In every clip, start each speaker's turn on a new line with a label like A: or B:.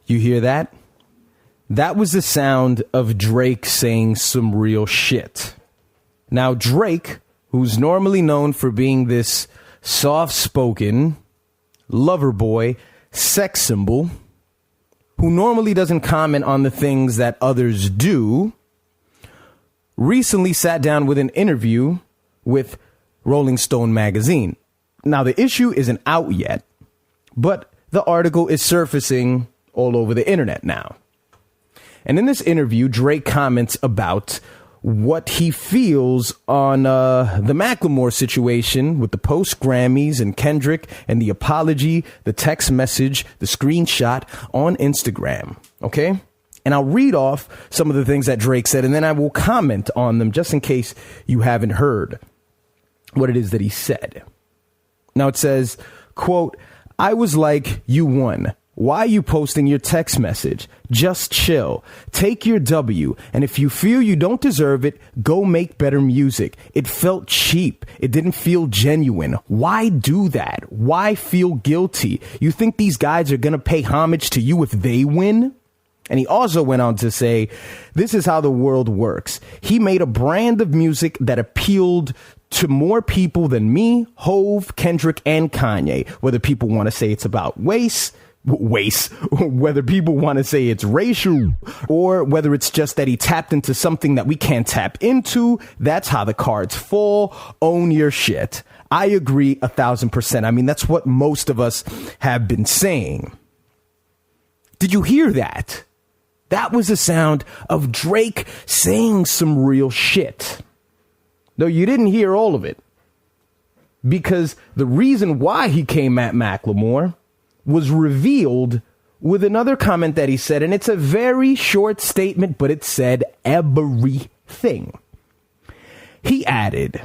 A: You hear that? That was the sound of Drake saying some real shit. Now, Drake, who's normally known for being this soft-spoken, lover boy, sex symbol, who normally doesn't comment on the things that others do, recently sat down with an interview with Rolling Stone magazine. Now, the issue isn't out yet, but the article is surfacing all over the internet now. And in this interview, Drake comments about what he feels on the Macklemore situation with the post-Grammys and Kendrick and the apology, the text message, the screenshot on Instagram. Okay? And I'll read off some of the things that Drake said, and then I will comment on them just in case you haven't heard what it is that he said. Now it says, quote, "I was like, you won. Why are you posting your text message? Just chill. Take your W. And if you feel you don't deserve it, go make better music. It felt cheap. It didn't feel genuine. Why do that? Why feel guilty? You think these guys are going to pay homage to you if they win?" And he also went on to say, "This is how the world works. He made a brand of music that appealed to more people than me, Hove, Kendrick, and Kanye. Whether people want to say it's about whether people want to say it's racial, or whether it's just that he tapped into something that we can't tap into, that's how the cards fall. Own your shit." I agree 1,000%. I mean, that's what most of us have been saying. Did you hear that? That was the sound of Drake saying some real shit. No, you didn't hear all of it, because the reason why he came at Macklemore was revealed with another comment that he said, and it's a very short statement, but it said everything. He added,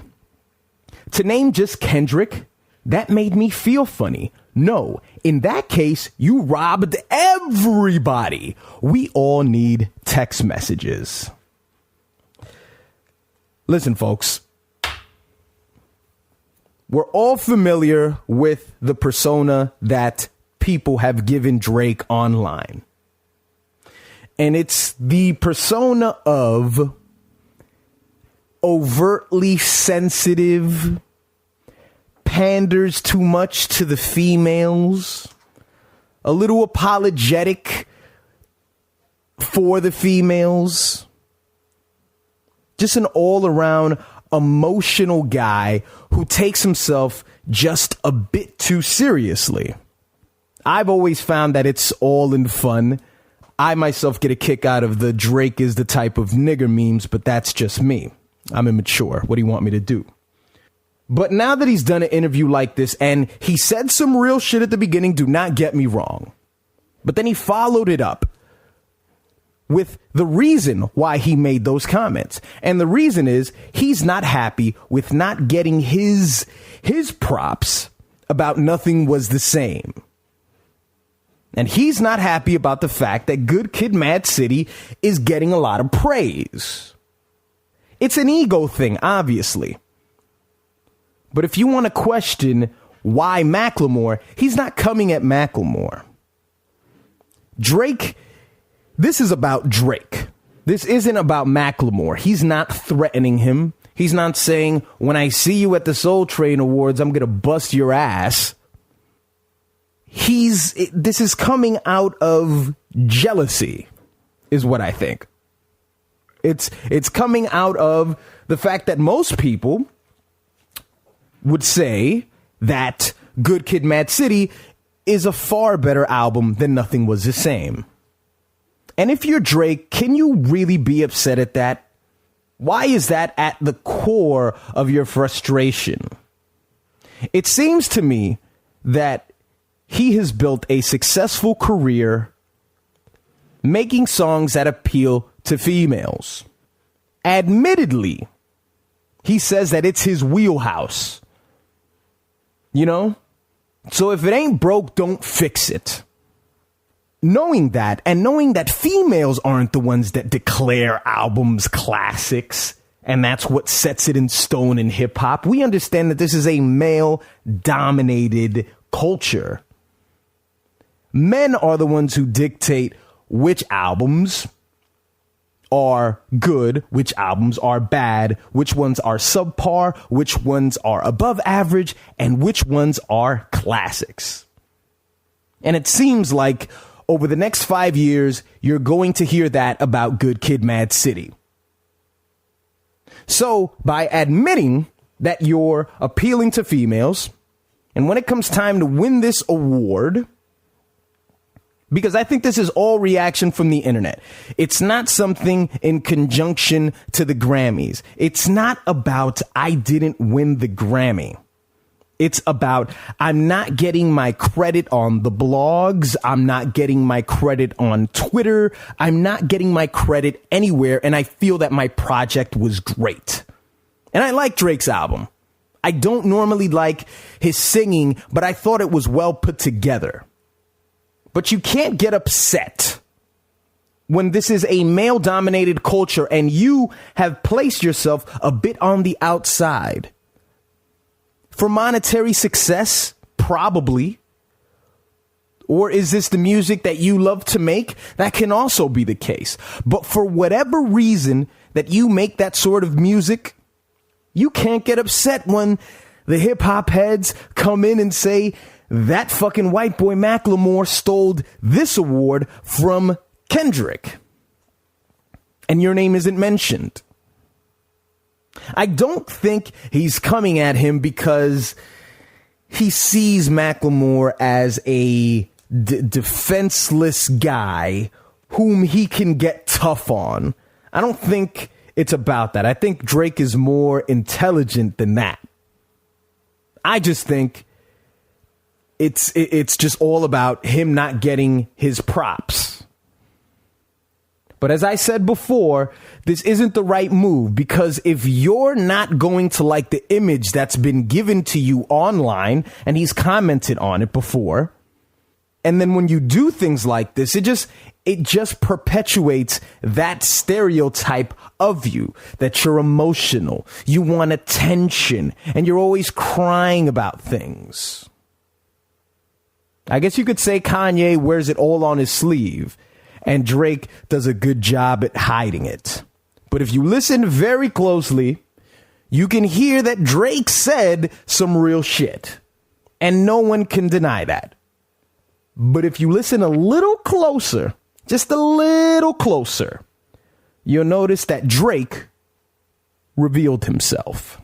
A: "To name just Kendrick, that made me feel funny. No, in that case, you robbed everybody. We all need text messages." Listen, folks, we're all familiar with the persona that people have given Drake online. And it's the persona of overtly sensitive, panders too much to the females, a little apologetic for the females, just an all-around emotional guy who takes himself just a bit too seriously. I've always found that it's all in fun. I myself get a kick out of the Drake is the type of nigger memes, but that's just me. I'm immature. What do you want me to do? But now that he's done an interview like this, and he said some real shit at the beginning, do not get me wrong, but then he followed it up with the reason why he made those comments. And the reason is he's not happy with not getting his props about Nothing Was the Same. And he's not happy about the fact that Good Kid, Mad City is getting a lot of praise. It's an ego thing, obviously. But if you want to question why Macklemore, he's not coming at Macklemore. Drake, this is about Drake. This isn't about Macklemore. He's not threatening him. He's not saying, when I see you at the Soul Train Awards, I'm going to bust your ass. This is coming out of jealousy, is what I think. It's coming out of the fact that most people would say that Good Kid, Mad City is a far better album than Nothing Was the Same. And if you're Drake, can you really be upset at that? Why is that at the core of your frustration? It seems to me that he has built a successful career making songs that appeal to females. Admittedly, he says that it's his wheelhouse. You know? So if it ain't broke, don't fix it. Knowing that, and knowing that females aren't the ones that declare albums classics, and that's what sets it in stone in hip hop, we understand that this is a male-dominated culture. men are the ones who dictate which albums are good, which albums are bad, which ones are subpar, which ones are above average, and which ones are classics. And it seems like over the next 5 years, you're going to hear that about Good Kid, Mad City. So by admitting that you're appealing to females, and when it comes time to win this award, because I think this is all reaction from the internet. It's not something in conjunction to the Grammys. It's not about I didn't win the Grammy. It's about I'm not getting my credit on the blogs. I'm not getting my credit on Twitter. I'm not getting my credit anywhere. And I feel that my project was great. And I like Drake's album. I don't normally like his singing, but I thought it was well put together. But you can't get upset when this is a male-dominated culture and you have placed yourself a bit on the outside. For monetary success? Probably. Or is this the music that you love to make? That can also be the case. But for whatever reason that you make that sort of music, you can't get upset when the hip-hop heads come in and say, that fucking white boy Macklemore stole this award from Kendrick. And your name isn't mentioned. I don't think he's coming at him because he sees Macklemore as a defenseless guy whom he can get tough on. I don't think it's about that. I think Drake is more intelligent than that. I just think it's just all about him not getting his props. But as I said before, this isn't the right move, because if you're not going to like the image that's been given to you online, and he's commented on it before, and then when you do things like this, it just perpetuates that stereotype of you, that you're emotional, you want attention, and you're always crying about things. I guess you could say Kanye wears it all on his sleeve, and Drake does a good job at hiding it. But if you listen very closely, you can hear that Drake said some real shit, and no one can deny that. But if you listen a little closer, just a little closer, you'll notice that Drake revealed himself.